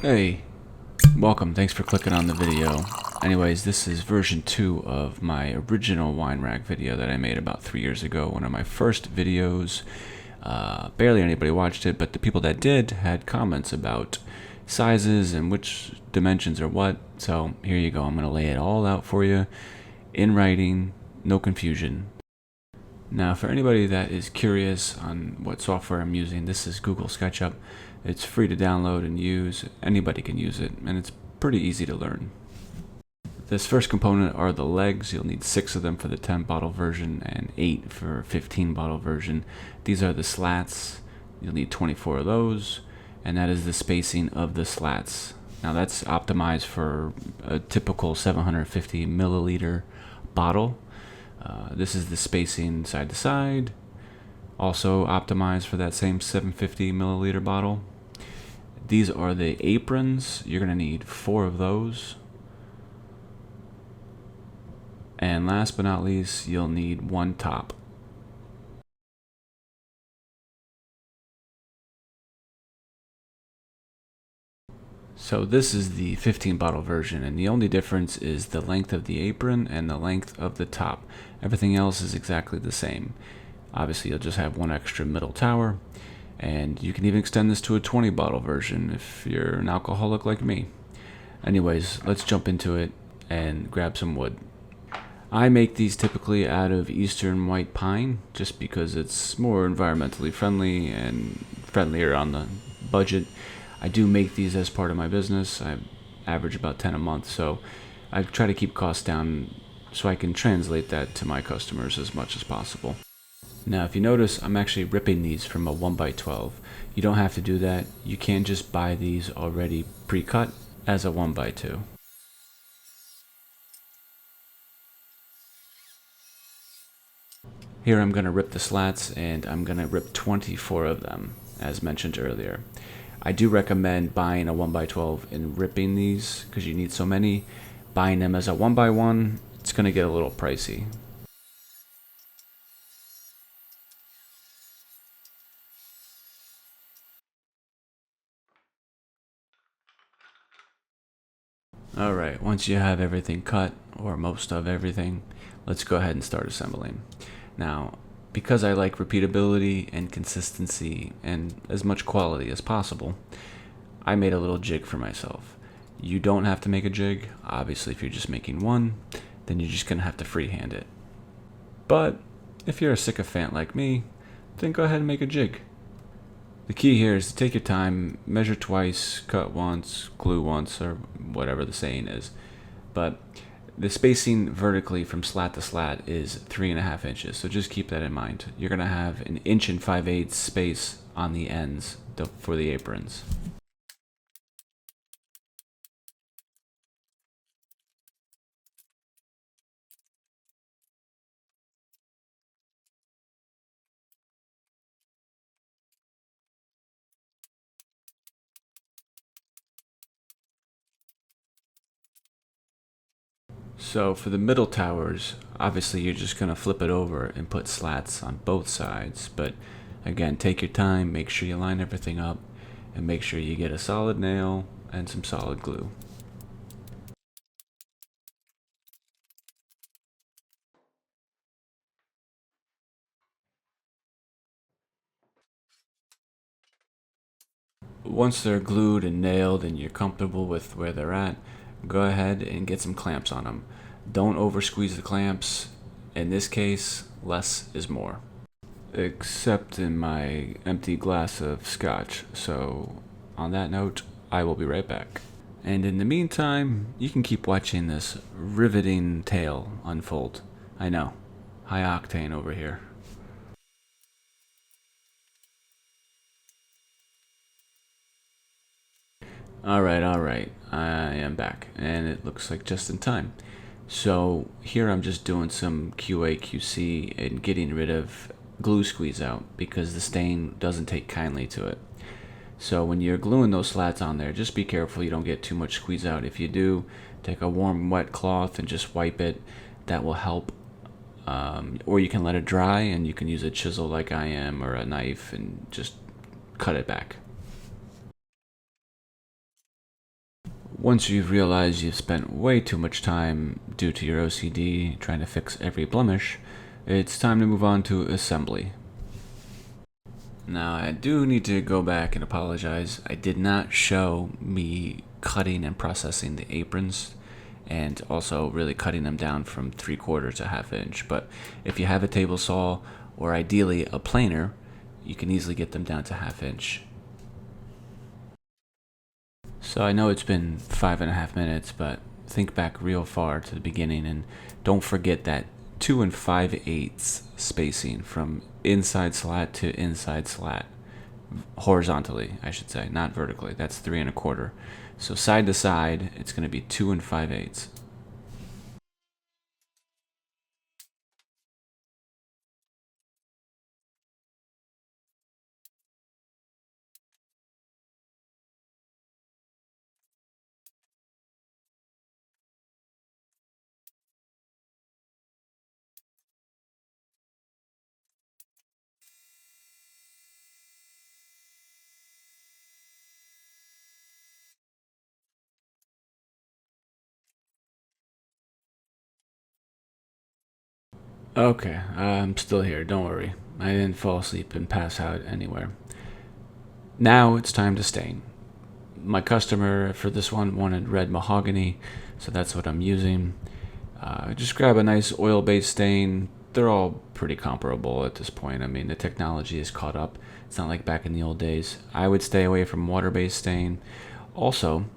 Hey, welcome. Thanks for clicking on the video. Anyways, this is version 2 of my original wine rack video that I made about 3 years ago. One of my first videos. Barely anybody watched it, but the people that did had comments about sizes and which dimensions are what. So here you go. I'm going to lay it all out for you in writing, no confusion. Now, for anybody that is curious on what software I'm using, this is Google SketchUp. It's free to download and use. Anybody can use it, and it's pretty easy to learn. This first component are the legs. You'll need 6 of them for the 10 bottle version and 8 for 15 bottle version. These are the slats. You'll need 24 of those, and that is the spacing of the slats. Now that's optimized for a typical 750 milliliter bottle. This is the spacing side to side, also optimized for that same 750 milliliter bottle. These are the aprons. You're going to need 4 of those. And last but not least, you'll need 1 top. So this is the 15 bottle version, and the only difference is the length of the apron and the length of the top. Everything else is exactly the same. Obviously, you'll just have 1 extra middle tower, and you can even extend this to a 20 bottle version if you're an alcoholic like me. Anyways, let's jump into it and grab some wood. I make these typically out of eastern white pine just because it's more environmentally friendly and friendlier on the budget. I do make these as part of my business. I average about 10 a month, so I try to keep costs down so I can translate that to my customers as much as possible. Now, if you notice, I'm actually ripping these from a 1x12. You don't have to do that. You can just buy these already pre-cut as a 1x2. Here I'm going to rip the slats, and I'm going to rip 24 of them, as mentioned earlier. I do recommend buying a 1x12 and ripping these because you need so many. Buying them as a 1x1, it's going to get a little pricey. Alright, once you have everything cut, or most of everything, let's go ahead and start assembling. Now, because I like repeatability and consistency and as much quality as possible, I made a little jig for myself. You don't have to make a jig. Obviously, if you're just making one, then you're just going to have to freehand it. But if you're a sycophant like me, then go ahead and make a jig. The key here is to take your time, measure twice, cut once, glue once, or whatever the saying is. But the spacing vertically from slat to slat is 3.5 inches, so just keep that in mind. You're going to have an 1 5/8 inch space on the ends for the aprons. So for the middle towers, obviously you're just going to flip it over and put slats on both sides. But again, take your time, make sure you line everything up, and make sure you get a solid nail and some solid glue. Once they're glued and nailed and you're comfortable with where they're at, go ahead and get some clamps on them. Don't over squeeze the clamps. In this case, less is more. Except in my empty glass of scotch. So on that note, I will be right back. And in the meantime, you can keep watching this riveting tale unfold. I know, high octane over here. Alright, I am back, and it looks like just in time. So here I'm just doing some QA QC and getting rid of glue squeeze out because the stain doesn't take kindly to it. So when you're gluing those slats on there, just be careful you don't get too much squeeze out. If you do, take a warm wet cloth and just wipe it. That will help. Or you can let it dry and you can use a chisel like I am or a knife and just cut it back. Once you've realized you've spent way too much time due to your OCD trying to fix every blemish, it's time to move on to assembly. Now, I do need to go back and apologize. I did not show me cutting and processing the aprons, and also really cutting them down from 3/4 to 1/2 inch. But if you have a table saw, or ideally a planer, you can easily get them down to 1/2 inch. So I know it's been 5.5 minutes, but think back real far to the beginning and don't forget that 2 5/8 spacing from inside slat to inside slat. Horizontally, I should say, not vertically. That's 3 1/4. So side to side, it's going to be 2 5/8. Okay, I'm still here, don't worry. I didn't fall asleep and pass out anywhere. Now it's time to stain. My customer for this one wanted red mahogany, so that's what I'm using. Just grab a nice oil-based stain. They're all pretty comparable at this point. I mean, the technology is caught up. It's not like back in the old days. I would stay away from water-based stain. Also,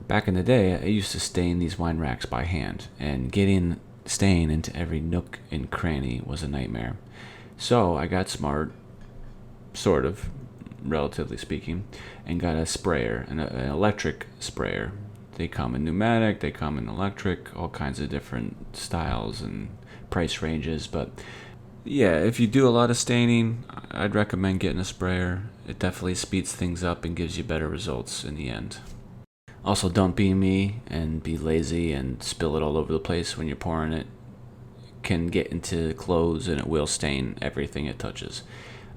back in the day, I used to stain these wine racks by hand, and getting stain into every nook and cranny was a nightmare. So I got smart, sort of, relatively speaking, and got a sprayer, an electric sprayer. They come in pneumatic, they come in electric, all kinds of different styles and price ranges. But yeah, if you do a lot of staining, I'd recommend getting a sprayer. It definitely speeds things up and gives you better results in the end. Also, don't be me and be lazy and spill it all over the place when you're pouring it. It can get into clothes and it will stain everything it touches.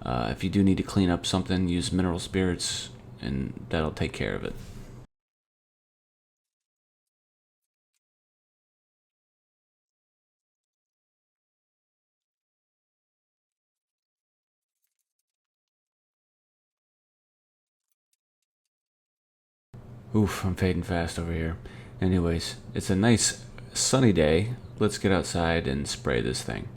If you do need to clean up something, use mineral spirits and that'll take care of it. Oof, I'm fading fast over here. Anyways, it's a nice sunny day. Let's get outside and spray this thing.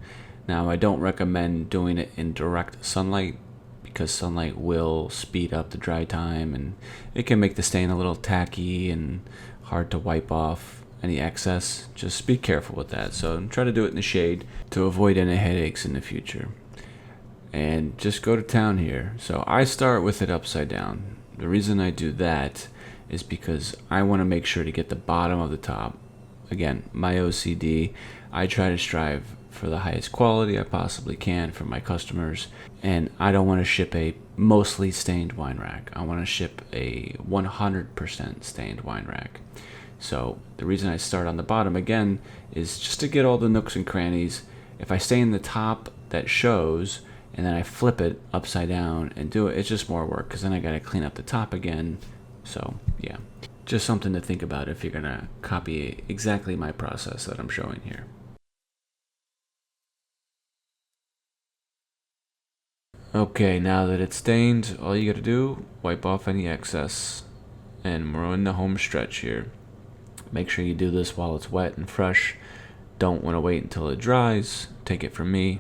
Now, I don't recommend doing it in direct sunlight because sunlight will speed up the dry time and it can make the stain a little tacky and hard to wipe off any excess. Just be careful with that. So try to do it in the shade to avoid any headaches in the future. And just go to town here. So I start with it upside down. The reason I do that is because I want to make sure to get the bottom of the top. Again, my OCD, I try to strive for the highest quality I possibly can for my customers, and I don't want to ship a mostly stained wine rack. I want to ship a 100% stained wine rack. So the reason I start on the bottom again is just to get all the nooks and crannies. If I stain the top, that shows, and then I flip it upside down and do it, it's just more work because then I got to clean up the top again. So yeah, just something to think about if you're gonna copy exactly my process that I'm showing here. Okay, now that it's stained, all you gotta do, wipe off any excess. And we're in the home stretch here. Make sure you do this while it's wet and fresh. Don't want to wait until it dries. Take it from me.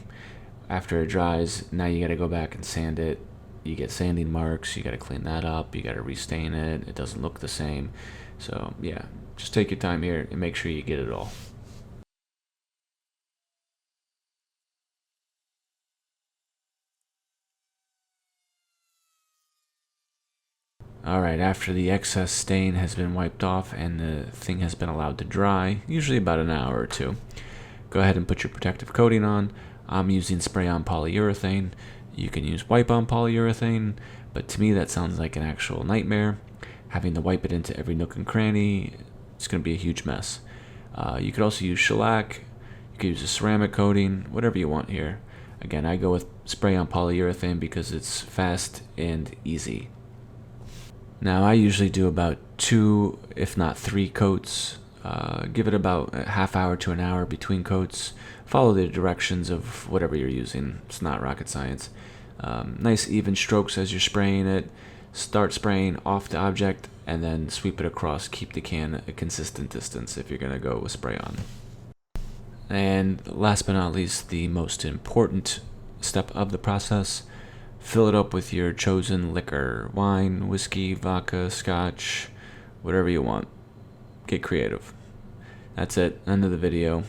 After it dries, now you gotta go back and sand it. You get sanding marks, you gotta clean that up, you gotta restain it, it doesn't look the same. So yeah, just take your time here and make sure you get it all. Alright, after the excess stain has been wiped off and the thing has been allowed to dry, usually about an hour or two, go ahead and put your protective coating on. I'm using spray-on polyurethane. You can use wipe-on polyurethane, but to me that sounds like an actual nightmare. Having to wipe it into every nook and cranny, it's going to be a huge mess. You could also use shellac. You could use a ceramic coating, whatever you want here. Again, I go with spray-on polyurethane because it's fast and easy. Now I usually do about 2, if not 3 coats. Give it about a half hour to an hour between coats. Follow the directions of whatever you're using. It's not rocket science. Nice even strokes as you're spraying it. Start spraying off the object and then sweep it across. Keep the can a consistent distance if you're going to go with spray on. And last but not least, the most important step of the process, fill it up with your chosen liquor: wine, whiskey, vodka, scotch, whatever you want. Get creative. That's it. End of the video.